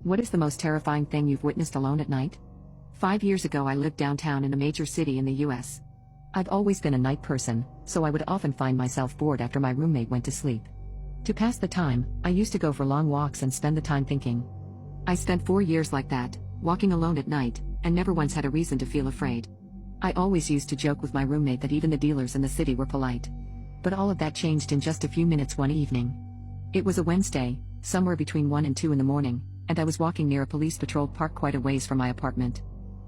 What is the most terrifying thing you've witnessed alone at night? 5 years ago, I lived downtown in a major city in the US. I've always been a night person, so I would often find myself bored after my roommate went to sleep. To pass the time, I used to go for long walks and spend the time thinking. I spent 4 years like that, walking alone at night, and never once had a reason to feel afraid. I always used to joke with my roommate that even the dealers in the city were polite. But all of that changed in just a few minutes one evening. It was a Wednesday, somewhere between 1 and 2 in the morning, and I was walking near a police-patrolled park quite a ways from my apartment.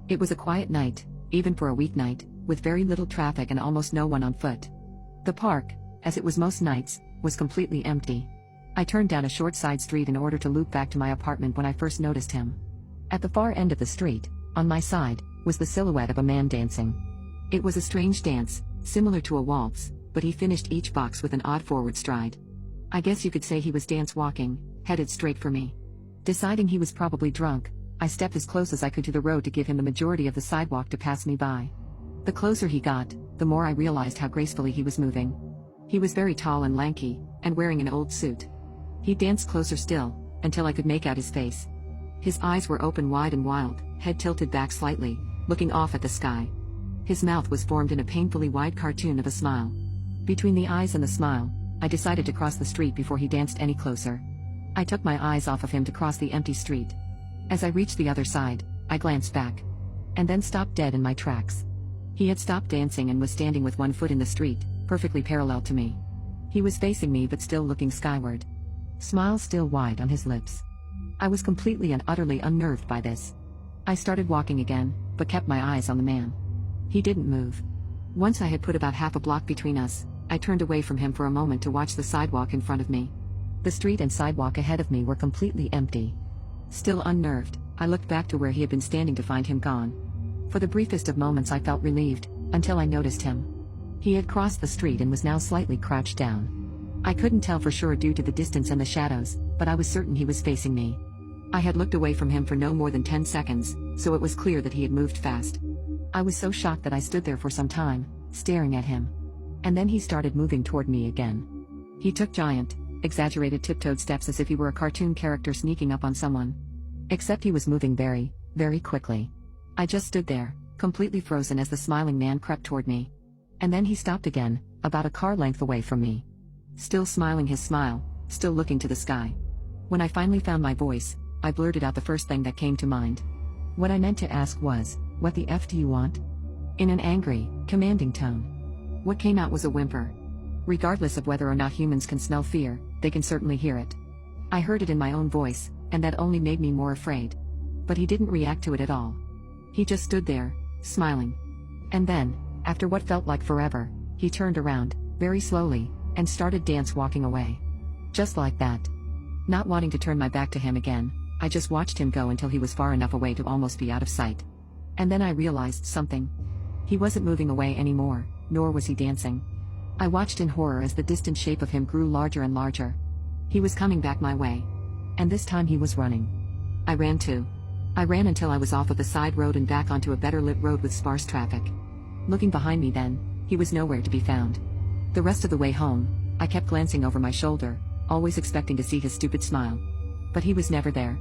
It was a quiet night, even for a weeknight, with very little traffic and almost no one on foot. The park, as it was most nights, was completely empty. I turned down a short side street in order to loop back to my apartment when I first noticed him. At the far end of the street, on my side, was the silhouette of a man dancing. It was a strange dance, similar to a waltz, but he finished each box with an odd forward stride. I guess you could say he was dance walking, headed straight for me. Deciding he was probably drunk, I stepped as close as I could to the road to give him the majority of the sidewalk to pass me by. The closer he got, the more I realized how gracefully he was moving. He was very tall and lanky, and wearing an old suit. He danced closer still, until I could make out his face. His eyes were open wide and wild, head tilted back slightly, looking off at the sky. His mouth was formed in a painfully wide cartoon of a smile. Between the eyes and the smile, I decided to cross the street before he danced any closer. I took my eyes off of him to cross the empty street. As I reached the other side, I glanced back. And then stopped dead in my tracks. He had stopped dancing and was standing with one foot in the street, perfectly parallel to me. He was facing me but still looking skyward. Smile still wide on his lips. I was completely and utterly unnerved by this. I started walking again, but kept my eyes on the man. He didn't move. Once I had put about half a block between us, I turned away from him for a moment to watch the sidewalk in front of me. The street and sidewalk ahead of me were completely empty. Still unnerved, I looked back to where he had been standing to find him gone. For the briefest of moments I felt relieved, until I noticed him. He had crossed the street and was now slightly crouched down. I couldn't tell for sure due to the distance and the shadows, but I was certain he was facing me. I had looked away from him for no more than 10 seconds, so it was clear that he had moved fast. I was so shocked that I stood there for some time, staring at him. And then he started moving toward me again. He took giant, exaggerated tiptoed steps as if he were a cartoon character sneaking up on someone. Except he was moving very, very quickly. I just stood there, completely frozen as the smiling man crept toward me. And then he stopped again, about a car length away from me. Still smiling his smile, still looking to the sky. When I finally found my voice, I blurted out the first thing that came to mind. What I meant to ask was, "What the F do you want?" In an angry, commanding tone. What came out was a whimper. Regardless of whether or not humans can smell fear, they can certainly hear it. I heard it in my own voice, and that only made me more afraid. But he didn't react to it at all. He just stood there, smiling. And then, after what felt like forever, he turned around, very slowly, and started dance walking away. Just like that. Not wanting to turn my back to him again, I just watched him go until he was far enough away to almost be out of sight. And then I realized something. He wasn't moving away anymore, nor was he dancing. I watched in horror as the distant shape of him grew larger and larger. He was coming back my way. And this time he was running. I ran too. I ran until I was off of the side road and back onto a better lit road with sparse traffic. Looking behind me then, he was nowhere to be found. The rest of the way home, I kept glancing over my shoulder, always expecting to see his stupid smile. But he was never there.